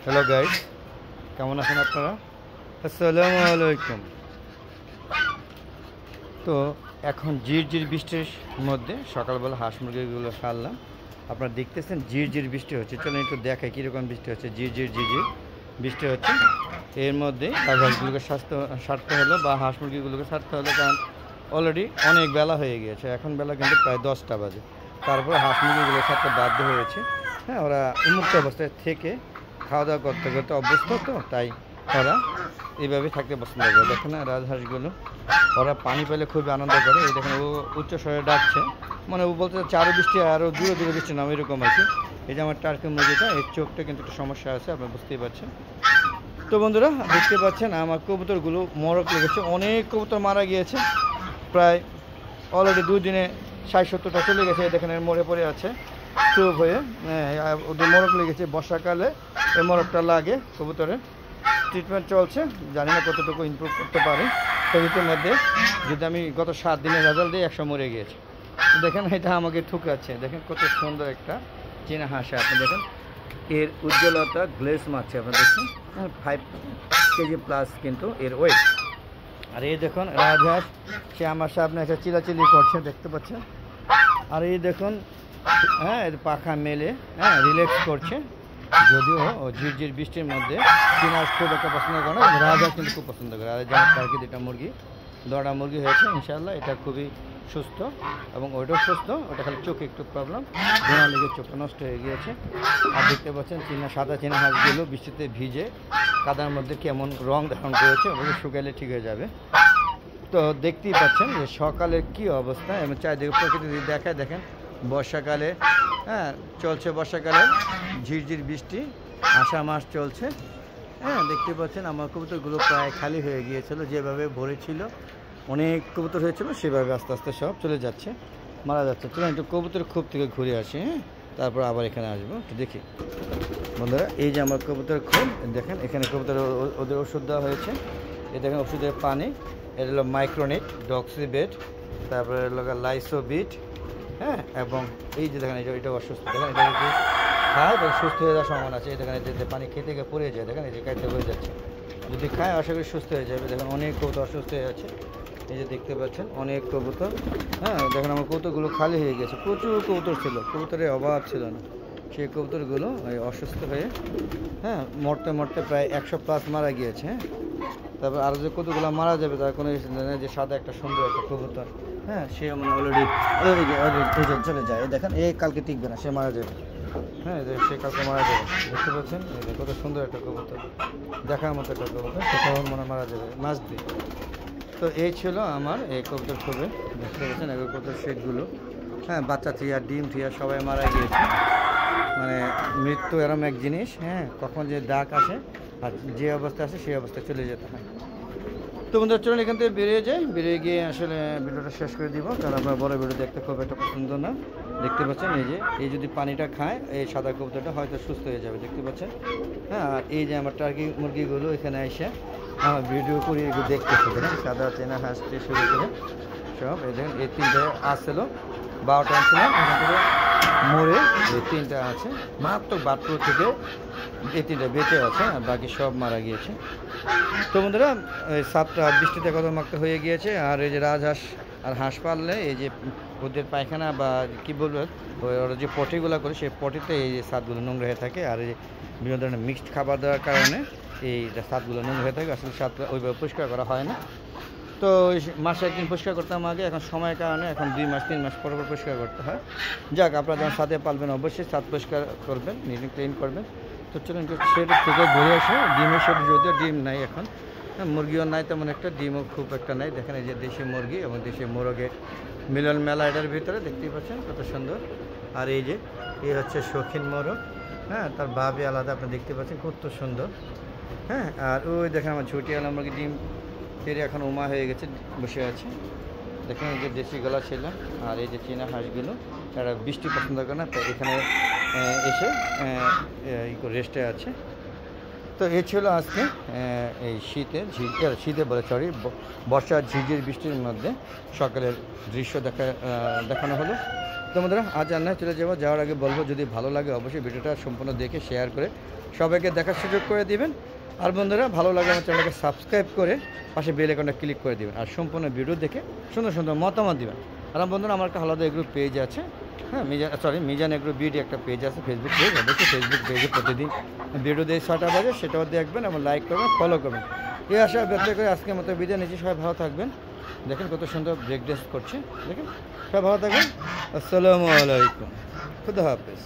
Hello guys, কেমন আছেন আপনারা? আসসালামু আলাইকুম। তো এখন ঝিরঝির বৃষ্টির মধ্যে সকালবেলা হাঁস মুরগিগুলো সারলাম। আপনারা দেখতেছেন ঝিরঝির বৃষ্টি হচ্ছে। চলুন একটু দেখাই কীরকম বৃষ্টি হচ্ছে। ঝিরঝির বৃষ্টি হচ্ছে। এর মধ্যে হাঁসগুলোকে সারতে হলো বা হাঁস মুরগিগুলোকে সারতে হলো, কারণ অলরেডি অনেক বেলা হয়ে গিয়েছে। এখন বেলা কিন্তু প্রায় 10টা বাজে। তারপরে হাঁস মুরগিগুলো সারতে বাধ্য হয়েছে। হ্যাঁ, ওরা উন্মুক্ত অবস্থায় থেকে খাওয়া দাওয়া করতে করতে অভ্যস্ত, তো তাই ওরা এইভাবে থাকতে পছন্দ করে। দেখেন না রাজহাঁসগুলো, ওরা পানি পেলে খুবই আনন্দ করে। এই দেখেন ও উচ্চ স্বরে ডাকছে, মানে ও বলতে চাচ্ছে আরও বৃষ্টি, আরও দূরে দূরে বৃষ্টি নাম, এরকম আর কি। এই যে আমার টার্কি মুরগিটা, এর চোখটা কিন্তু একটু সমস্যা আছে, আপনি বুঝতেই পারছেন। তো বন্ধুরা দেখতে পাচ্ছেন আমার কবুতরগুলো মরক লেগেছে। অনেক কবুতর মারা গিয়েছে, প্রায় অলরেডি 2 দিনে 60-70টা চলে গেছে। দেখেন এর মরে পড়ে আছে চুপ হয়ে। ওদের মরক লেগেছে, বর্ষাকালে এই মরকটা লাগে কবুতরের। ট্রিটমেন্ট চলছে, জানি না কতটুকু ইমপ্রুভ করতে পারে। শরীরের মধ্যে যদি আমি গত 7 দিনের রেজাল্ট দিই 100 মরে গিয়েছে। দেখেন এটা আমাকে ঠুকাচ্ছে। দেখেন কত সুন্দর একটা চীনা হাঁস। আপনি দেখেন এর উজ্জ্বলতা, গ্লেস মারছে। আপনি দেখছেন 5 কেজি প্লাস কিন্তু এর ওয়েট। আর এই দেখুন রাজহাঁস, সে আমার সামনে একটা চিলাচিলি করছে, দেখতে পাচ্ছেন। আর এই দেখুন এর পাখা মেলে রিল্যাক্স করছে। যদিও ও ঝিরঝির বৃষ্টির মধ্যে চীনা হাঁস খুব একটা পছন্দ করে না, রাজহাঁস কিন্তু খুব পছন্দ করে। আর যেমন টার্কি 2টা মুরগি, 2টা মুরগি হয়েছে ইনশাআল্লাহ। এটা খুবই সুস্থ এবং ওইটাও সুস্থ, ওটা খালি চোখে একটু প্রবলেম, ধোঁয়া লেগে চোখটা নষ্ট হয়ে গিয়েছে। আর দেখতে পাচ্ছেন সাদা চীনা হাঁসগুলো বৃষ্টিতে ভিজে কাদার মধ্যে কেমন রং ধারণ করেছে, ওগুলো শুকাইলে ঠিক হয়ে যাবে। তো দেখতেই পাচ্ছেন যে সকালের কি অবস্থা এবং চারিদিকে প্রকৃতি দেখায়। দেখেন বর্ষাকালে চলছে, বর্ষাকালে ঝিরঝির বৃষ্টি, আষাঢ় মাস চলছে। দেখতে পাচ্ছেন আমার কবুতরগুলো প্রায় খালি হয়ে গিয়েছিল, যেভাবে ভরে ছিল অনেক কবুতর হয়েছিল, সেভাবে আস্তে আস্তে সব চলে যাচ্ছে, মারা যাচ্ছে। চলুন একটু কবুতর খুব থেকে ঘুরে আসি, তারপর আবার এখানে আসবো, একটু দেখি বন্ধুরা। এই যে আমার কবুতর খুব দেখেন, এখানে কবুতর ওদের ওষুধ দেওয়া হয়েছে। এই দেখেন ওষুধের পানি, এটা হলো মাইক্রোনিট, ডক্সিবেট, তারপরে হলো লাইসোবিট। এবং এই যে দেখেন এটা অসুস্থ, দেখেন এটা যদি খায় তাহলে সুস্থ হয়ে যাওয়ার সম্ভাবনা আছে। এই দেখেন যে পানি খেতে গিয়ে পড়ে যায়, দেখেন এই যে কাইতে হয়ে যাচ্ছে। যদি খায় আশা করি সুস্থ হয়ে যাবে। দেখেন অনেক কবুতর অসুস্থ হয়ে যাচ্ছে, এই যে দেখতে পাচ্ছেন অনেক কবুতর। দেখেন আমার কবুতরগুলো খালি হয়ে গেছে। প্রচুর কবুতর ছিল, কবুতরের অভাব ছিল না। সেই কবুতরগুলো অসুস্থ হয়ে মরতে মরতে প্রায় 100 প্লাস মারা গিয়েছে। তারপর আরও যে কতগুলো মারা যাবে তার কোনো যে সাদা একটা সুন্দর একটা কবুতর, সে মানে অলরেডি চলে যায়। দেখেন এই কালকে টিকবে না, সে মারা যাবে। সে কালকে মারা যাবে। দেখতে পাচ্ছেন কত সুন্দর একটা কবুতর, দেখার মতো একটা কবুতর, সেটাও মনে মারা যাবে, মাছ দিয়ে। তো এই ছিল আমার এই কবুতর ছবি, দেখতে পাচ্ছেন এই কবুতর শেডগুলো। বাচ্চা থিয়া, ডিম থিয়া সবাই মারা গিয়েছে। মানে মৃত্যু এরম এক জিনিস, কখন যে ডাক আসে আর যে অবস্থা আসে সেই অবস্থায় চলে যেতে হয়। তো বন্ধুরা চলুন এখান থেকে বেরিয়ে গিয়ে আসলে ভিডিওটা শেষ করে দিব, কারণ আপনার বড় ভিডিও দেখতে খুব একটা পছন্দ না। দেখতে পাচ্ছেন এই যদি পানিটা খায় এই সাদা কবুতরটা হয়তো সুস্থ হয়ে যাবে, দেখতে পাচ্ছেন। আর এই যে আমার টার্কি মুরগিগুলো এখানে এসে আমার ভিডিও করে এগুলো দেখতেছে, দেখেন সাদা চেনা হাঁস থেকে শুরু করে সব। এই দেখেন এই 3টে আসছিল, 12টা আনছিলাম, এখান থেকে মরে এই 3টা আছে। মারাত্মক বাটপুর থেকে এই 3টা বেঁচে আছে, আর বাকি সব মারা গিয়েছে। তো বন্ধুরা এই 7টা বৃষ্টিতে কত মাখতে হয়ে গিয়েছে। আর এই যে রাজহাঁস আর হাঁস পাললে এই যে ওদের পায়খানা বা কী বলবেন ওরা যে পটিগুলো করে, সেই পটিতে এই যে ছাদগুলো নোংরা হয়ে থাকে। আর এই বিভিন্ন ধরনের মিক্সড খাবার দেওয়ার কারণে এই ছাদগুলো নোংরা হয়ে থাকে। আসলে ছাদটা ওইভাবে পরিষ্কার করা হয় না। তো মাসে একদিন পরিষ্কার করতাম আগে, এখন সময়ের কারণে এখন 2 মাস 3 মাস পর পরিষ্কার করতে হয়। যাক, আপনারা যখন ছাদে পালবেন অবশ্যই ছাদ পরিষ্কার করবেন, নিট ক্লিন করবেন। তো চলুন শেডের থেকে ঘুরে আসে। ডিমের শেড যদিও ডিম নাই এখন, মুরগিও নাই তেমন একটা, ডিমও খুব একটা নাই। দেখেন এই যে দেশি মুরগি এবং দেশি মোরগের মিলন মেলা এটার ভিতরে, দেখতেই পাচ্ছেন কত সুন্দর। আর এই যে এই হচ্ছে শৌখিন মোরগ, তার ভাবই আলাদা, আপনি দেখতে পাচ্ছেন কত সুন্দর। আর ওই দেখেন আমার ঝুটিওয়ালা মুরগি ডিম পেরে এখন উমা হয়ে গেছে, বসে আছে। দেখেন এই যে দেশি গলা ছিল। আর এই যে চীনা হাঁসগুলো, তারা বৃষ্টি পছন্দ করে না, তো এখানে এসে রেস্টে আছে। তো এই ছিল আজকে এই শীতে বলে বর্ষার ঝিরঝির বৃষ্টির মধ্যে সকালের দৃশ্য দেখানো হলো। তো বন্ধুরা আজ রান্নায় চলে যাবো, যাওয়ার আগে বলবো যদি ভালো লাগে অবশ্যই ভিডিওটা সম্পূর্ণ দেখে শেয়ার করে সবাইকে দেখার সুযোগ করে দিবেন। আর বন্ধুরা ভালো লাগে আমার চ্যানেলকে সাবস্ক্রাইব করে পাশে বেল আইকনটা ক্লিক করে দিবেন আর সম্পূর্ণ ভিডিও দেখে সুন্দর সুন্দর মতামত দিবেন। আর বন্ধুরা আমার একটা আলাদা এগ্রো পেজ আছে, হ্যাঁ মিজান এগ্রো বিডি একটা পেজ আছে, ফেসবুক পেজ। অবশ্যই ফেসবুক পেজে প্রতিদিন ভিডিও দিয়ে 6টা বাজে, সেটাও দেখবেন এবং লাইক করবেন, ফলো করবেন। এই আশা ব্যক্ত করে আজকের মতো বিদায় নিচ্ছি। সবাই ভালো থাকবেন। দেখেন কত সুন্দর ব্রেক ড্যান্স করছে, দেখেন সবাই ভালো থাকবেন। আসসালামু আলাইকুম, খুদা হাফেজ।